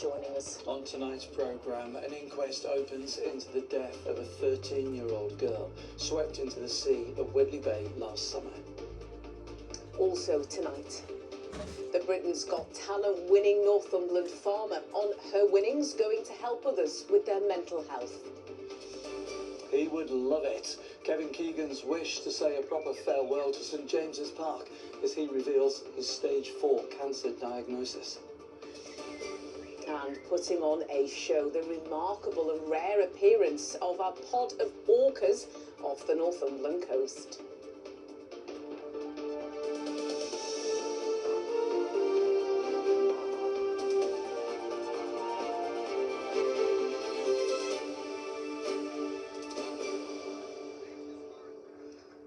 joining us. On tonight's programme, an inquest opens into the death of a 13-year-old girl swept into the sea at Whitley Bay last summer. Also tonight, the Britain's Got Talent winning Northumberland farmer on her winnings going to help others with their mental health. He would love it. Kevin Keegan's wish to say a proper farewell to St James's Park as he reveals his stage 4 cancer diagnosis. And putting on a show, the remarkable and rare appearance of a pod of orcas off the Northumberland coast.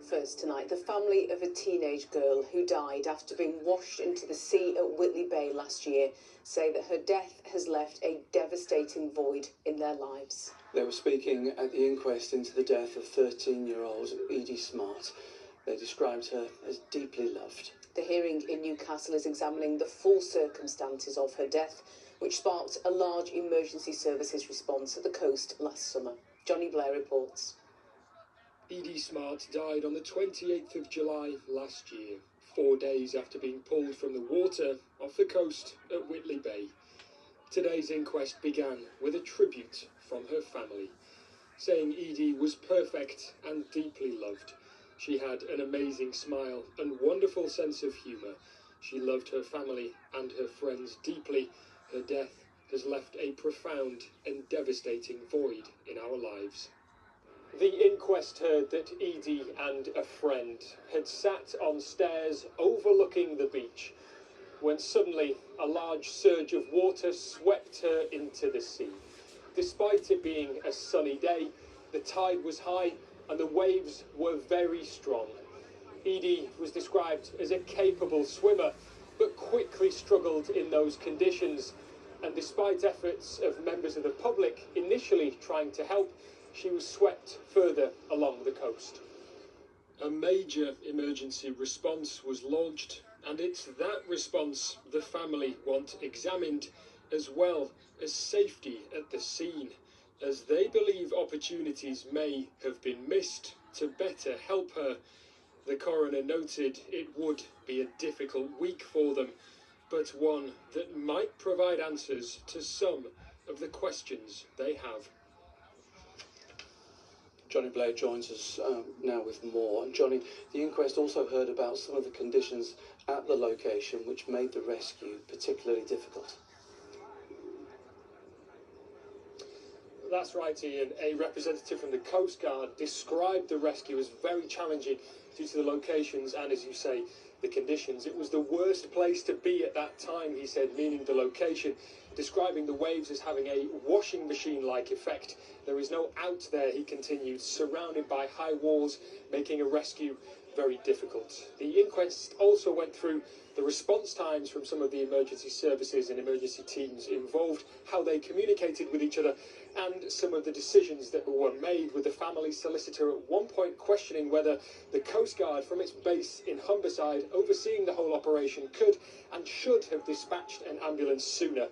First tonight, the family of a teenage girl who died after being washed into the sea at Whitley Bay last year say that her death has left a devastating void in their lives. They were speaking at the inquest into the death of 13-year-old Edie Smart. They described her as deeply loved. The hearing in Newcastle is examining the full circumstances of her death, which sparked a large emergency services response at the coast last summer. Johnny Blair reports. Edie Smart died on the 28th of July last year, 4 days after being pulled from the water off the coast at Whitley Bay. Today's inquest began with a tribute from her family, saying Edie was perfect and deeply loved. She had an amazing smile and wonderful sense of humour. She loved her family and her friends deeply. Her death has left a profound and devastating void in our lives. The inquest heard that Edie and a friend had sat on stairs overlooking the beach when suddenly a large surge of water swept her into the sea. Despite it being a sunny day, the tide was high and the waves were very strong. Edie was described as a capable swimmer, but quickly struggled in those conditions. And despite efforts of members of the public initially trying to help, she was swept further along the coast. A major emergency response was launched, and it's that response the family want examined, as well as safety at the scene, as they believe opportunities may have been missed to better help her. The coroner noted it would be a difficult week for them, but one that might provide answers to some of the questions they have. Johnny Blair joins us now with more. And Johnny, the inquest also heard about some of the conditions at the location which made the rescue particularly difficult. That's right, Ian. A representative from the Coast Guard described the rescue as very challenging due to the locations and, as you say, the conditions. It was the worst place to be at that time, he said, meaning the location, describing the waves as having a washing machine-like effect. There is no out there, he continued, surrounded by high walls, making a rescue very difficult. The inquest also went through the response times from some of the emergency services and emergency teams involved, how they communicated with each other, and some of the decisions that were made, with the family solicitor at one point questioning whether the Coast Guard from its base in Humberside, overseeing the whole operation, could and should have dispatched an ambulance sooner.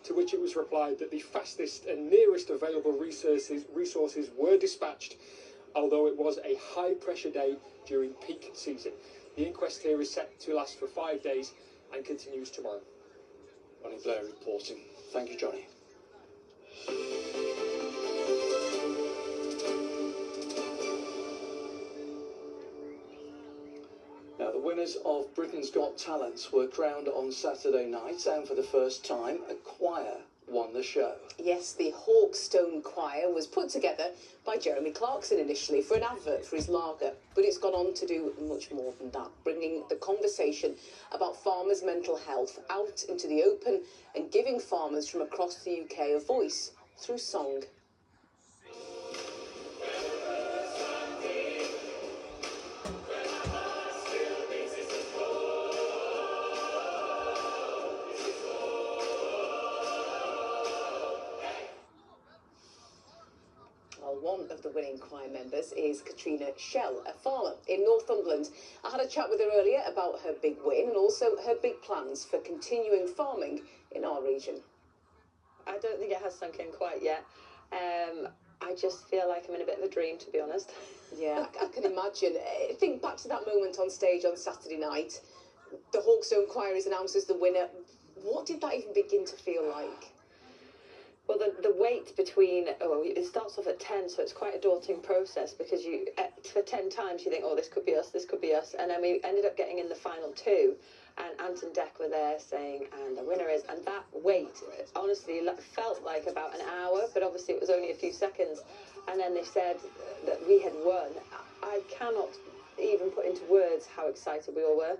To which it was replied that the fastest and nearest available resources were dispatched, although it was a high-pressure day during peak season. The inquest here is set to last for 5 days and continues tomorrow. Johnny Blair reporting. Thank you, Johnny. Now, the winners of Britain's Got Talents were crowned on Saturday night, and for the first time, a choir won the show. Yes, the Hawkstone Choir was put together by Jeremy Clarkson initially for an advert for his lager, but it's gone on to do much more than that, bringing the conversation about farmers' mental health out into the open and giving farmers from across the UK a voice through song. One of the winning choir members is Katrina Shell, a farmer in Northumberland. I had a chat with her earlier about her big win and also her big plans for continuing farming in our region. don't think it has sunk in quite yet. I just feel like I'm in a bit of a dream, to be honest. Yeah, I can imagine. Think back to that moment on stage on Saturday night. The Hawkstone Choir is announced as the winner. What did that even begin to feel like? Well, the wait between, it starts off at 10, so it's quite a daunting process because for 10 times you think, oh, this could be us, this could be us. And then we ended up getting in the final two, and Ant and Dec were there saying, and the winner is, and that wait, honestly, felt like about an hour, but obviously it was only a few seconds. And then they said that we had won. I cannot even put into words how excited we all were.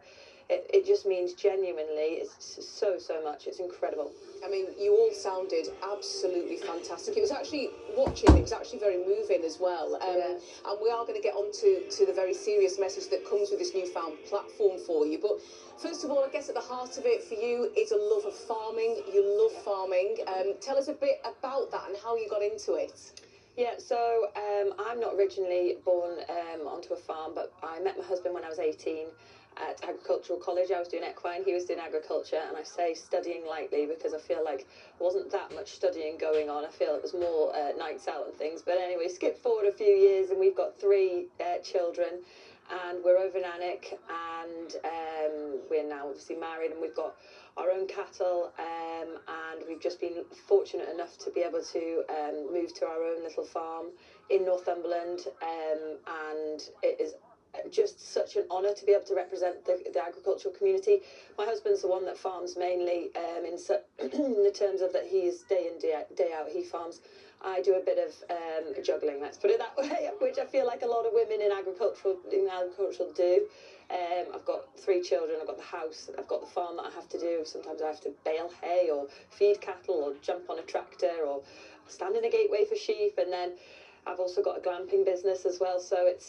It just means genuinely, it's so much. It's incredible. I mean, you all sounded absolutely fantastic. It was actually, watching, it was actually very moving as well. And we are going to get on to the very serious message that comes with this newfound platform for you. But first of all, I guess at the heart of it for you is a love of farming. You love farming. Tell us a bit about that and how you got into it. Yeah, so I'm not originally born onto a farm, but I met my husband when I was 18 at agricultural college. I was doing equine, he was doing agriculture, and I say studying lightly because I feel like there wasn't that much studying going on. I feel it was more nights out and things. But anyway, skip forward a few years and we've got 3 children, and we're over in Alnwick, and we're now obviously married, and we've got our own cattle, and we've just been fortunate enough to be able to move to our own little farm in Northumberland, and it is just such an honour to be able to represent the agricultural community. My husband's the one that farms mainly in the terms of that he is day in day out, he farms. I do a bit of juggling, let's put it that way, which I feel like a lot of women in agricultural do. I've got 3 children, I've got the house, I've got the farm that I have to do. Sometimes I have to bale hay or feed cattle or jump on a tractor or stand in a gateway for sheep, and then I've also got a glamping business as well, so it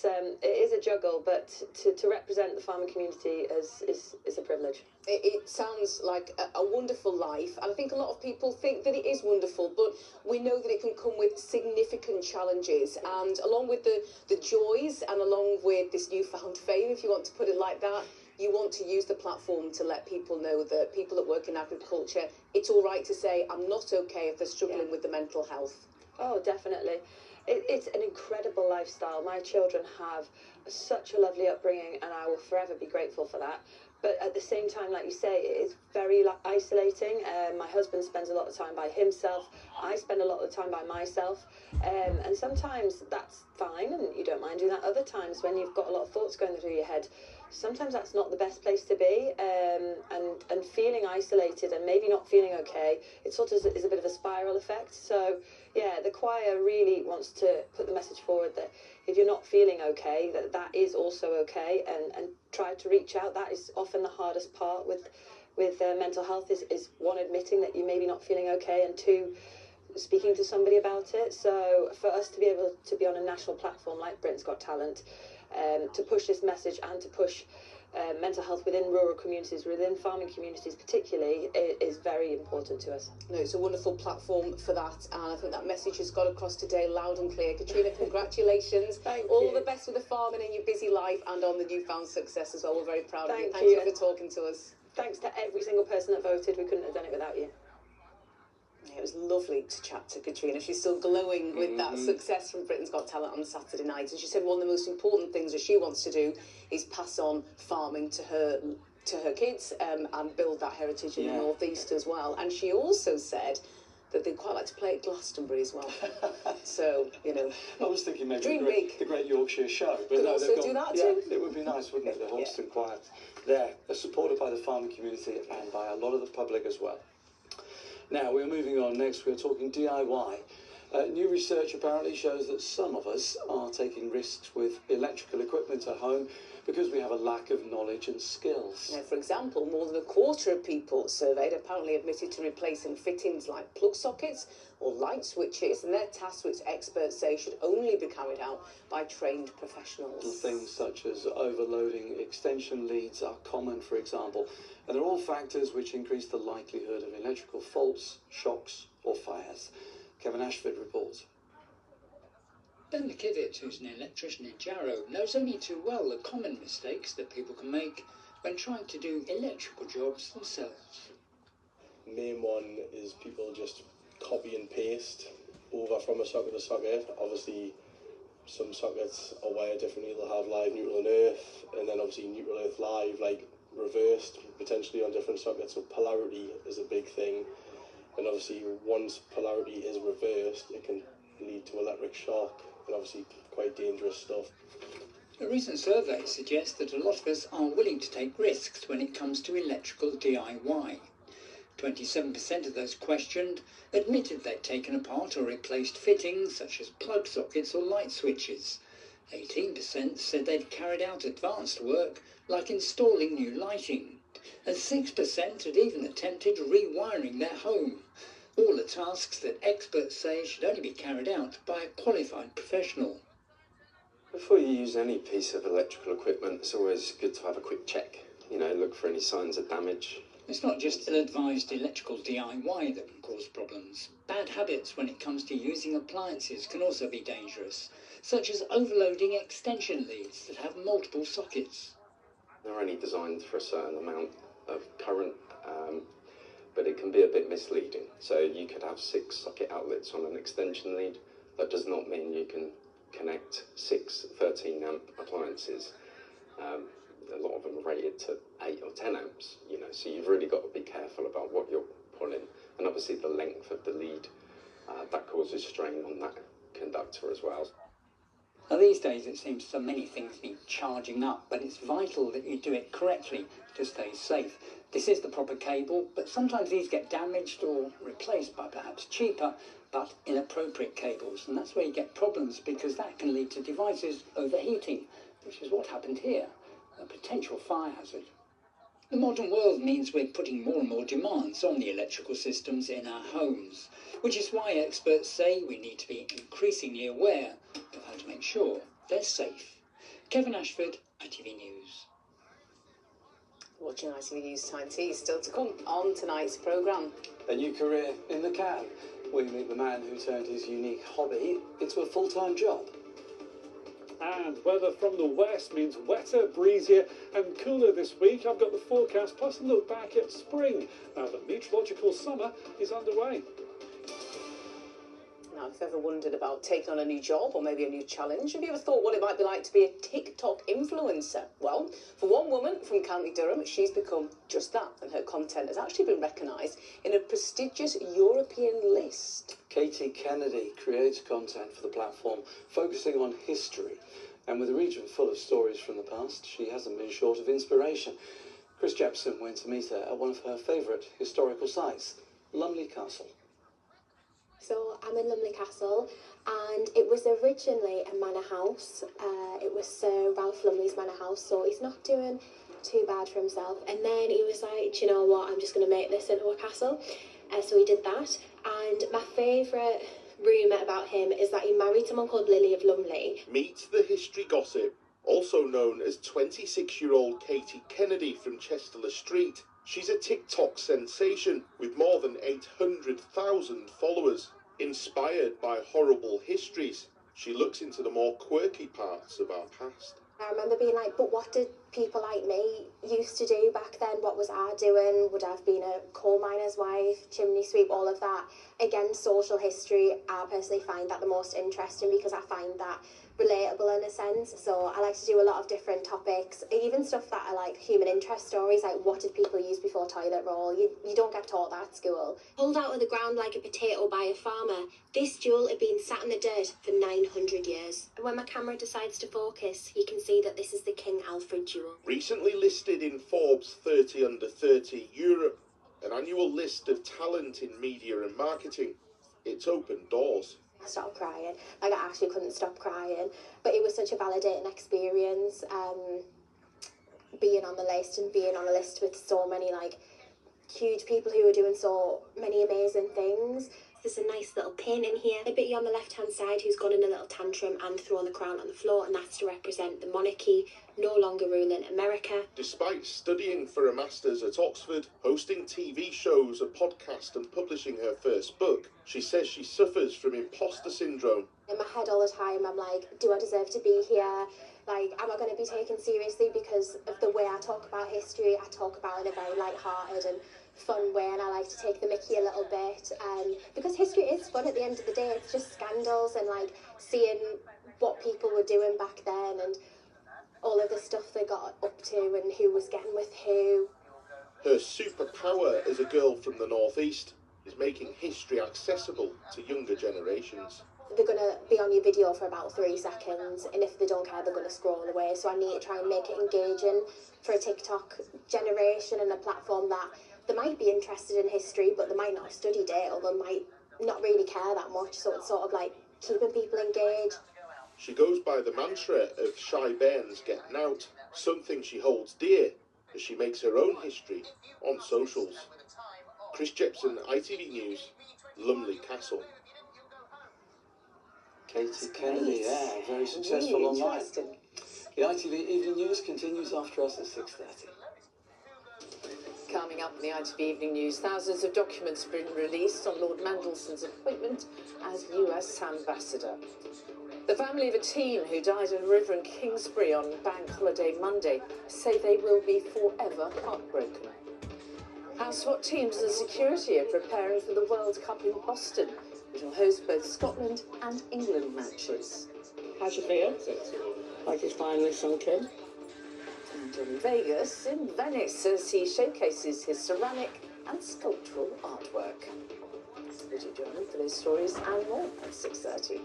is a juggle, but to represent the farming community is a privilege. It sounds like a wonderful life, and I think a lot of people think that it is wonderful, but we know that it can come with significant challenges, and along with the joys and along with this newfound fame, if you want to put it like that, you want to use the platform to let people know that people that work in agriculture, it's all right to say, I'm not okay if they're struggling with the mental health. Oh, definitely. It's an incredible lifestyle. My children have such a lovely upbringing, and I will forever be grateful for that. But at the same time, like you say, it is very isolating. My husband spends a lot of time by himself. I spend a lot of the time by myself. And sometimes that's fine, and you don't mind doing that. Other times, when you've got a lot of thoughts going through your head, sometimes that's not the best place to be. And feeling isolated and maybe not feeling okay, it sort of is a bit of a spiral effect. So yeah, the choir really wants to put the message forward that if you're not feeling okay, that is also okay, and try to reach out. That is often the hardest part with mental health is 1, admitting that you may be not feeling okay, and 2, speaking to somebody about it. So for us to be able to be on a national platform like Britain's Got Talent, to push this message and to push mental health within rural communities, within farming communities particularly, is very important to us. No, it's a wonderful platform for that, and I think that message has got across today loud and clear. Katrina, congratulations. Thank All you. the best with the farming and your busy life, and on the newfound success as well. We're very proud of you. Thank you. Thank you for talking to us. Thanks to every single person that voted. We couldn't have done it without you. It was lovely to chat to Katrina. She's still glowing with that success from Britain's Got Talent on Saturday night. And she said one of the most important things that she wants to do is pass on farming to her kids, and build that heritage in the North East as well. And she also said that they'd quite like to play at Glastonbury as well. So, you know, I was thinking maybe dream big. the Great Yorkshire Show. But Could no, also they've gone, do that yeah, too. it would be nice, wouldn't it? The Hawkstone Choir there, are supported by the farming community and by a lot of the public as well. Now, we're moving on next. We're talking DIY. New research apparently shows that some of us are taking risks with electrical equipment at home because we have a lack of knowledge and skills. Now, for example, more than a quarter of people surveyed apparently admitted to replacing fittings like plug sockets or light switches, and they're tasks which experts say should only be carried out by trained professionals. Things such as overloading extension leads are common, for example, and they're all factors which increase the likelihood of electrical faults, shocks or fires. Kevin Ashford reports. Ben McKivett, who's an electrician in Jarrow, knows only too well the common mistakes that people can make when trying to do electrical jobs themselves. Main one is people just copy and paste over from a socket to socket. Obviously, some sockets are wired differently. They'll have live, neutral and earth, and then obviously neutral, earth, live, like reversed potentially on different sockets. So polarity is a big thing, and obviously once polarity is reversed, it can lead to electric shock and obviously quite dangerous stuff. A recent survey suggests that a lot of us are willing to take risks when it comes to electrical DIY. 27% of those questioned admitted they'd taken apart or replaced fittings such as plug sockets or light switches. 18% said they'd carried out advanced work like installing new lighting. And 6% had even attempted rewiring their home. All are tasks that experts say should only be carried out by a qualified professional. Before you use any piece of electrical equipment, it's always good to have a quick check. You know, look for any signs of damage. It's not just ill-advised electrical DIY that can cause problems. Bad habits when it comes to using appliances can also be dangerous, such as overloading extension leads that have multiple sockets. They're only designed for a certain amount of current, but it can be a bit misleading. So you could have 6 socket outlets on an extension lead. That does not mean you can connect 6 13 amp appliances. A lot of them are rated to 8 or 10 amps, you know, so you've really got to be careful about what you're pulling. And obviously the length of the lead, that causes strain on that conductor as well. Now these days it seems so many things need charging up, but it's vital that you do it correctly to stay safe. This is the proper cable, but sometimes these get damaged or replaced by perhaps cheaper but inappropriate cables, and that's where you get problems, because that can lead to devices overheating, which is what happened here. A potential fire hazard. The modern world means we're putting more and more demands on the electrical systems in our homes, which is why experts say we need to be increasingly aware of how to make sure they're safe. Kevin Ashford, ITV News. Watching ITV News Tyne Tea still to come on tonight's programme. A new career in the can. We meet the man who turned his unique hobby into a full-time job. And weather from the west means wetter, breezier and cooler this week. I've got the forecast plus a look back at spring. Now the meteorological summer is underway. Now, if you've ever wondered about taking on a new job or maybe a new challenge, have you ever thought what it might be like to be a TikTok influencer? Well, for one woman from County Durham, she's become just that, and her content has actually been recognised in a prestigious European list. Katie Kennedy creates content for the platform focusing on history, and with a region full of stories from the past, she hasn't been short of inspiration. Chris Jepson went to meet her at one of her favourite historical sites, Lumley Castle. So I'm in Lumley Castle, and it was originally a manor house. It was Sir Ralph Lumley's manor house, so he's not doing too bad for himself. And then he was like, do you know what, I'm just going to make this into a castle. So he did that, and my favourite rumour about him is that he married someone called Lily of Lumley. Meet the history gossip, also known as 26-year-old Katie Kennedy from Chester Street. She's a TikTok sensation with more than 800,000 followers. Inspired by horrible histories, she looks into the more quirky parts of our past. I remember being like, but what did people like me used to do back then? What was I doing? Would I have been a coal miner's wife, chimney sweep, all of that? Again, social history, I personally find that the most interesting because I find that relatable in a sense. So I like to do a lot of different topics, even stuff that are like human interest stories, like what did people use before toilet roll? You don't get taught that at school. Pulled out of the ground like a potato by a farmer, this jewel had been sat in the dirt for 900 years. And when my camera decides to focus, you can see that this is the King Alfred jewel. Recently listed in Forbes 30 Under 30 Europe, an annual list of talent in media and marketing. It's opened doors. I started crying. Like, I actually couldn't stop crying. But it was such a validating experience, being on the list and being on a list with so many, like, huge people who are doing so many amazing things. There's a nice little painting here. A bitty on the left-hand side who's gone in a little tantrum and thrown the crown on the floor, and that's to represent the monarchy no longer ruling America. Despite studying for a master's at Oxford, hosting TV shows, a podcast and publishing her first book, she says she suffers from imposter syndrome. In my head all the time, I'm like, do I deserve to be here? Like, am I going to be taken seriously because of the way I talk about history? I talk about it in a very light-hearted and fun way, and I like to take the mickey a little bit, because history is fun at the end of the day. It's just scandals and like seeing what people were doing back then and all of the stuff they got up to and who was getting with who. Her superpower as a girl from the northeast is making history accessible to younger generations. They're going to be on your video for about 3 seconds, and if they don't care, they're going to scroll away. So I need to try and make it engaging for a TikTok generation and a platform that they might be interested in history, but they might not have studied it, or they might not really care that much. So it's sort of like keeping people engaged. She goes by the mantra of shy bairns getting out, something she holds dear as she makes her own history on socials. Chris Jepson, ITV News, Lumley Castle. Katie Kennedy, yeah, very successful Really online. interesting. The ITV Evening News continues after us at 6:30. Coming up in the ITV Evening News, thousands of documents have been released on Lord Mandelson's appointment as US Ambassador. The family of a teen who died in a river in Kingsbury on Bank Holiday Monday say they will be forever heartbroken. Our SWAT teams and security are preparing for the World Cup in Boston, which will host both Scotland and England matches. How's you feel? Like it's finally sunk in? And in Vegas, in Venice, as he showcases his ceramic and sculptural artwork. Would you join me for those stories and more at 6:30?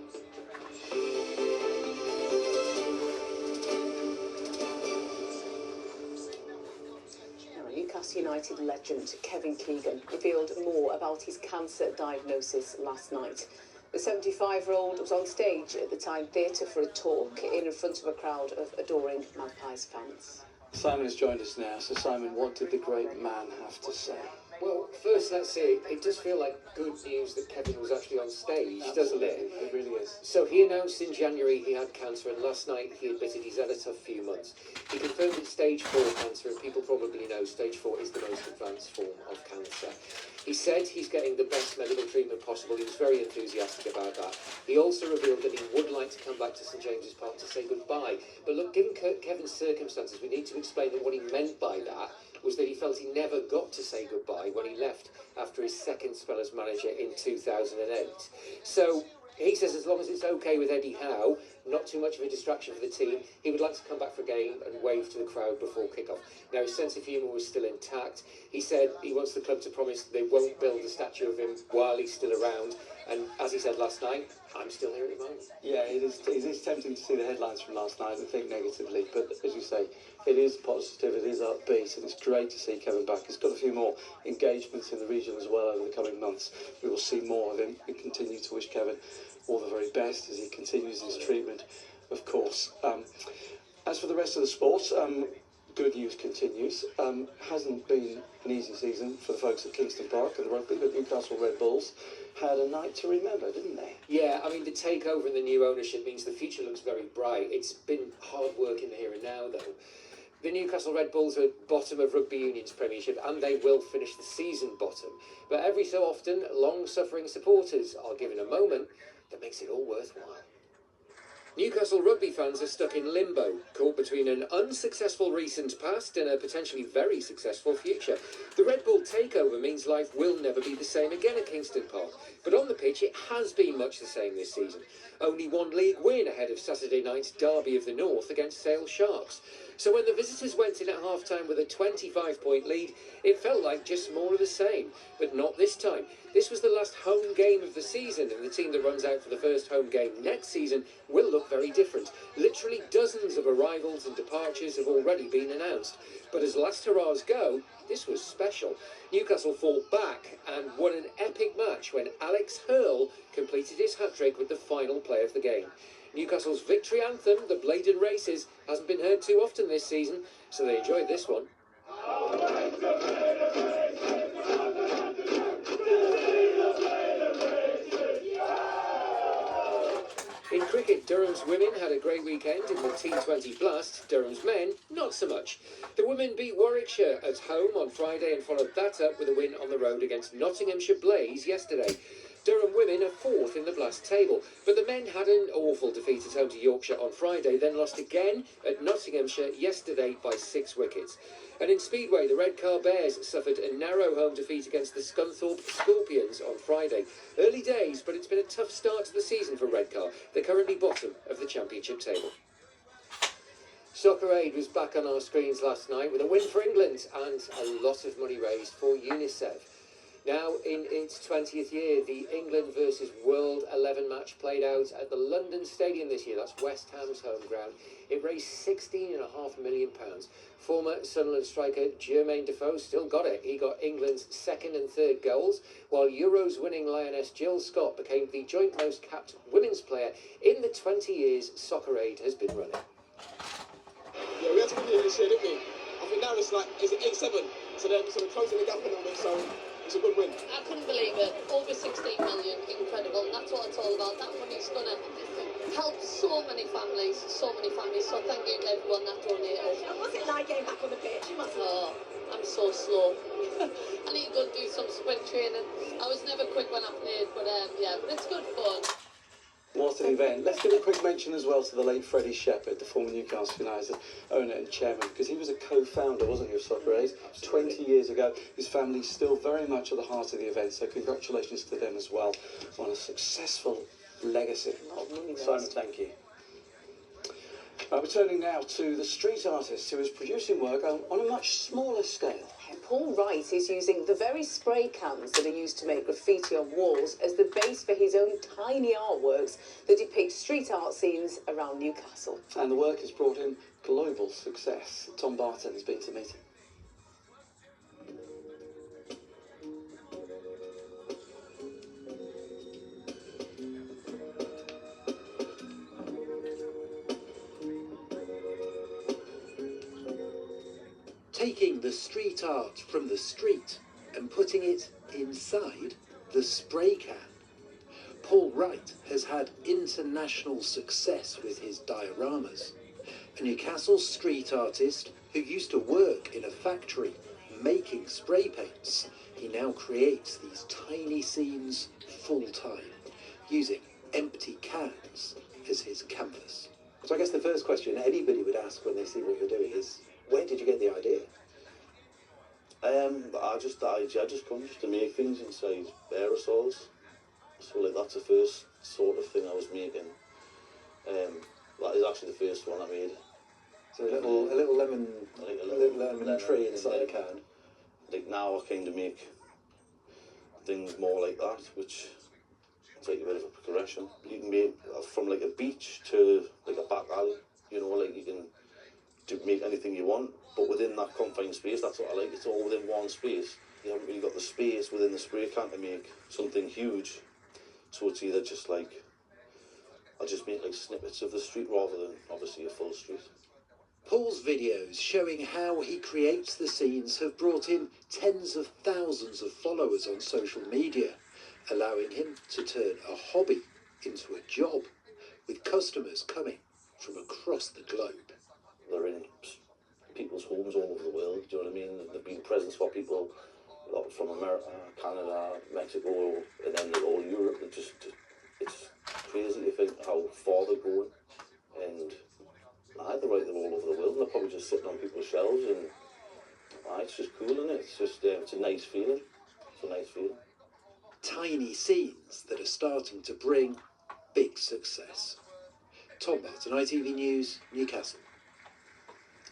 Newcastle United legend Kevin Keegan revealed more about his cancer diagnosis last night. The 75-year-old was on stage at the Tyne Theatre for a talk in front of a crowd of adoring Magpies fans. Simon has joined us now. So Simon, what did the great man have to say? Well, first, let's say it does feel like good news that Kevin was actually on stage, doesn't it? It really is. So he announced in January he had cancer, and last night he admitted he's had a tough few months. He confirmed it's stage 4 cancer, and people probably know stage 4 is the most advanced form of cancer. He said he's getting the best medical treatment possible. He was very enthusiastic about that. He also revealed that he would like to come back to St James's Park to say goodbye. But look, given Kevin's circumstances, we need to explain that what he meant by that was that he felt he never got to say goodbye when he left after his second spell as manager in 2008. So he says as long as it's okay with Eddie Howe, not too much of a distraction for the team, he would like to come back for a game and wave to the crowd before kick-off. Now, his sense of humour was still intact. He said he wants the club to promise they won't build a statue of him while he's still around. And as he said last night, I'm still here at the moment. Yeah, it is tempting to see the headlines from last night and think negatively, but as you say, it is positive, it is upbeat, and it's great to see Kevin back. He's got a few more engagements in the region as well over the coming months. We will see more of him. We continue to wish Kevin all the very best as he continues his treatment, of course. As for the rest of the sports, good news continues. Hasn't been an easy season for the folks at Kingston Park and the rugby, but Newcastle Red Bulls had a night to remember, didn't they? Yeah, I mean, the takeover and the new ownership means the future looks very bright. It's been hard work in the here and now, though. The Newcastle Red Bulls are bottom of Rugby Union's Premiership, and they will finish the season bottom. But every so often, long-suffering supporters are given a moment that makes it all worthwhile. Newcastle rugby fans are stuck in limbo, caught between an unsuccessful recent past and a potentially very successful future. The Red Bull takeover means life will never be the same again at Kingston Park, but on the pitch it has been much the same this season. Only one league win ahead of Saturday night's Derby of the North against Sale Sharks. So when the visitors went in at half-time with a 25-point lead, it felt like just more of the same. But not this time. This was the last home game of the season, and the team that runs out for the first home game next season will look very different. Literally dozens of arrivals and departures have already been announced. But as last hurrahs go, this was special. Newcastle fought back and won an epic match when Alex Hurl completed his hat-trick with the final play of the game. Newcastle's victory anthem, the Bladen Races, hasn't been heard too often this season, so they enjoyed this one. In cricket, Durham's women had a great weekend in the T20 Blast. Durham's men, not so much. The women beat Warwickshire at home on Friday and followed that up with a win on the road against Nottinghamshire Blaze yesterday. Durham women are 4th in the Blast table. But the men had an awful defeat at home to Yorkshire on Friday, then lost again at Nottinghamshire yesterday by 6 wickets. And in Speedway, the Redcar Bears suffered a narrow home defeat against the Scunthorpe Scorpions on Friday. Early days, but it's been a tough start to the season for Redcar. They're currently bottom of the championship table. Soccer Aid was back on our screens last night with a win for England and a lot of money raised for UNICEF. Now, in its 20th year, the England versus World 11 match played out at the London Stadium this year. That's West Ham's home ground. It raised £16.5 million. Former Sunderland striker Jermaine Defoe still got it. He got England's second and third goals, while Euros winning lioness Jill Scott became the joint most capped women's player in the 20 years Soccer Aid has been running. Yeah, we had to win it this year, didn't we? I think now it's like, is it 8-7? So we're closing the gap a little bit, so it's a good win. I couldn't believe it. Over 16 million, incredible. And that's what it's all about. That money's going to help so many families. So thank you to everyone that donated. What's it like getting back on the pitch? You must have... Oh, I'm so slow. I need to go and do some sprint training. I was never quick when I played, but but it's good fun. What an event. Let's give a quick mention as well to the late Freddie Shepherd, the former Newcastle United owner and chairman, because he was a co-founder, wasn't he, of Soccer Aid 20 years ago. His family's still very much at the heart of the event, so congratulations to them as well on a successful legacy. Simon, thank you. Returning now to the street artist who is producing work on a much smaller scale. Paul Wright is using the very spray cans that are used to make graffiti on walls as the base for his own tiny artworks that depict street art scenes around Newcastle. And the work has brought him global success. Tom Barton has been to meet him. Taking the street art from the street and putting it inside the spray can. Paul Wright has had international success with his dioramas. A Newcastle street artist who used to work in a factory making spray paints, he now creates these tiny scenes full-time, using empty cans as his canvas. So I guess the first question anybody would ask when they see what you're doing is, where did you get the idea? I just come to make things inside aerosols. So like that's the first sort of thing I was making. That is actually the first one I made. So a little lemon tree inside a can. Like now I kind of make things more like that, which take a bit of a progression. You can make from like a beach to like a back alley. You know, like you can make anything you want, but within that confined space. That's what I like. It's all within one space. You haven't really got the space within the spray can to make something huge. So it's either just like I just make like snippets of the street rather than obviously a full street. Paul's videos showing how he creates the scenes have brought him tens of thousands of followers on social media, allowing him to turn a hobby into a job, with customers coming from across the globe. They're in people's homes all over the world, do you know what I mean? They've been presents for people from America, Canada, Mexico, and then all Europe. It's crazy to think how far they're going. And they're right there all over the world, and they're probably just sitting on people's shelves, and it's just cool, isn't it? It's just it's a nice feeling. It's a nice feeling. Tiny scenes that are starting to bring big success. Tom Barton, ITV News, Newcastle.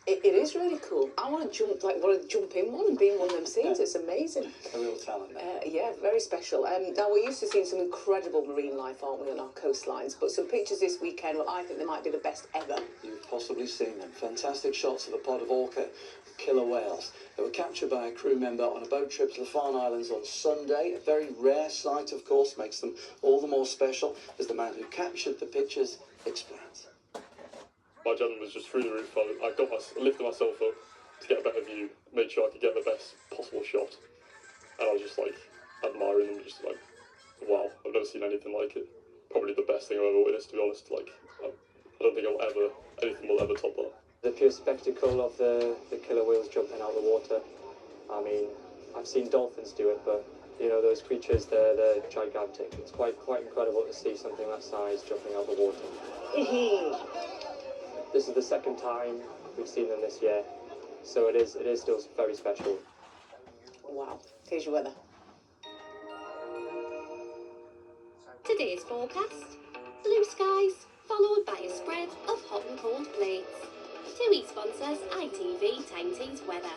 It is really cool. I want to jump in one and be in one of them scenes. It's amazing. A real talent. Yeah, very special. Now, we're used to seeing some incredible marine life, aren't we, on our coastlines? But some pictures this weekend, well, I think they might be the best ever. You've possibly seen them. Fantastic shots of the pod of orca, killer whales. They were captured by a crew member on a boat trip to the Farne Islands on Sunday. A very rare sight, of course, makes them all the more special, as the man who captured the pictures explains. My adrenaline was just through the roof. I lifted myself up to get a better view, made sure I could get the best possible shot. And I was just like admiring them, just like, wow, I've never seen anything like it. Probably the best thing I've ever witnessed, to be honest. Like, I don't think anything will ever top that. The pure spectacle of the killer whales jumping out of the water. I mean, I've seen dolphins do it, but You know, those creatures, they're gigantic. It's quite incredible to see something that size jumping out of the water. This is the second time we've seen them this year, so it is still very special. Wow. Here's your weather. Today's forecast: blue skies, followed by a spread of hot and cold plates. TUI sponsors ITV Tyne Tees weather.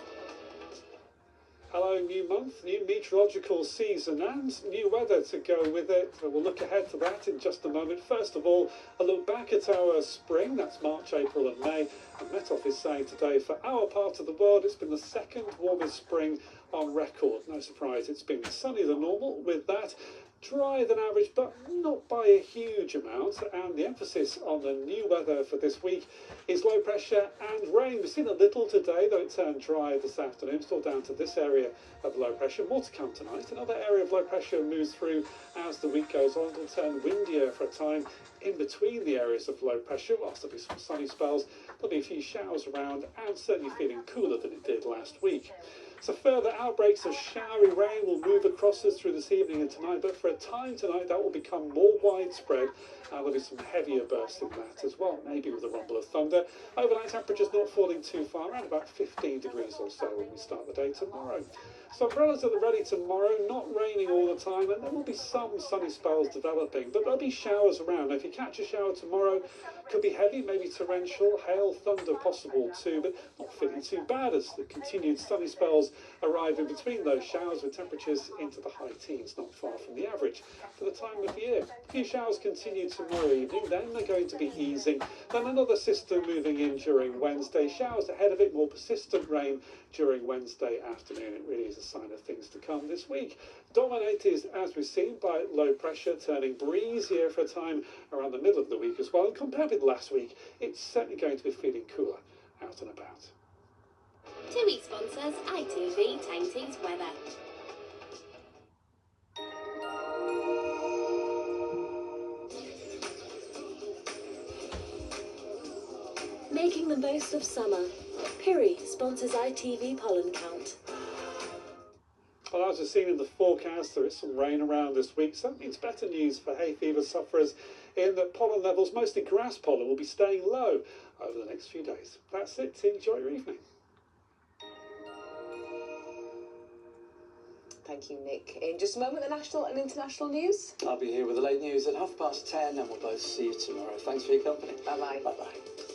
Hello, new month, new meteorological season and new weather to go with it. We'll look ahead to that in just a moment. First of all, a look back at our spring. That's March, April and May. And Met Office is saying today for our part of the world it's been the second warmest spring on record. No surprise, it's been sunnier than normal with that. Drier than average, but not by a huge amount. And the emphasis on the new weather for this week is low pressure and rain. We've seen a little today, though it turned dry this afternoon. Still down to this area of low pressure. More to come tonight. Another area of low pressure moves through as the week goes on. It'll turn windier for a time in between the areas of low pressure. Whilst there'll be some sunny spells, there'll be a few showers around and certainly feeling cooler than it did last week. So further outbreaks of showery rain will move across us through this evening and tonight, but for a time tonight that will become more widespread. There'll be some heavier bursts in that as well, maybe with a rumble of thunder. Overnight temperatures not falling too far, around about 15 degrees or so when we start the day tomorrow. So umbrellas at the ready tomorrow, not raining all the time, and there will be some sunny spells developing, but there'll be showers around. Now, if you catch a shower tomorrow, could be heavy, maybe torrential, hail, thunder possible too, but not feeling too bad as the continued sunny spells arrive in between those showers with temperatures into the high teens, not far from the average for the time of year. A few showers continue tomorrow evening, then they're going to be easing. Then another system moving in during Wednesday. Showers ahead of it, more persistent rain during Wednesday afternoon. It really is a sign of things to come this week. Dominated, as we've seen, by low pressure, turning breezier for a time around the middle of the week as well. And compared with last week, it's certainly going to be feeling cooler out and about. TUI sponsors ITV Tyne Tees weather. Making the most of summer. Piri sponsors ITV pollen count. Well, as we've seen in the forecast, there is some rain around this week, so that means better news for hay fever sufferers in that pollen levels, mostly grass pollen, will be staying low over the next few days. That's it. Enjoy your evening. Thank you, Nick. In just a moment, the national and international news. I'll be here with the late news at 10:30, and we'll both see you tomorrow. Thanks for your company. Bye-bye. Bye-bye.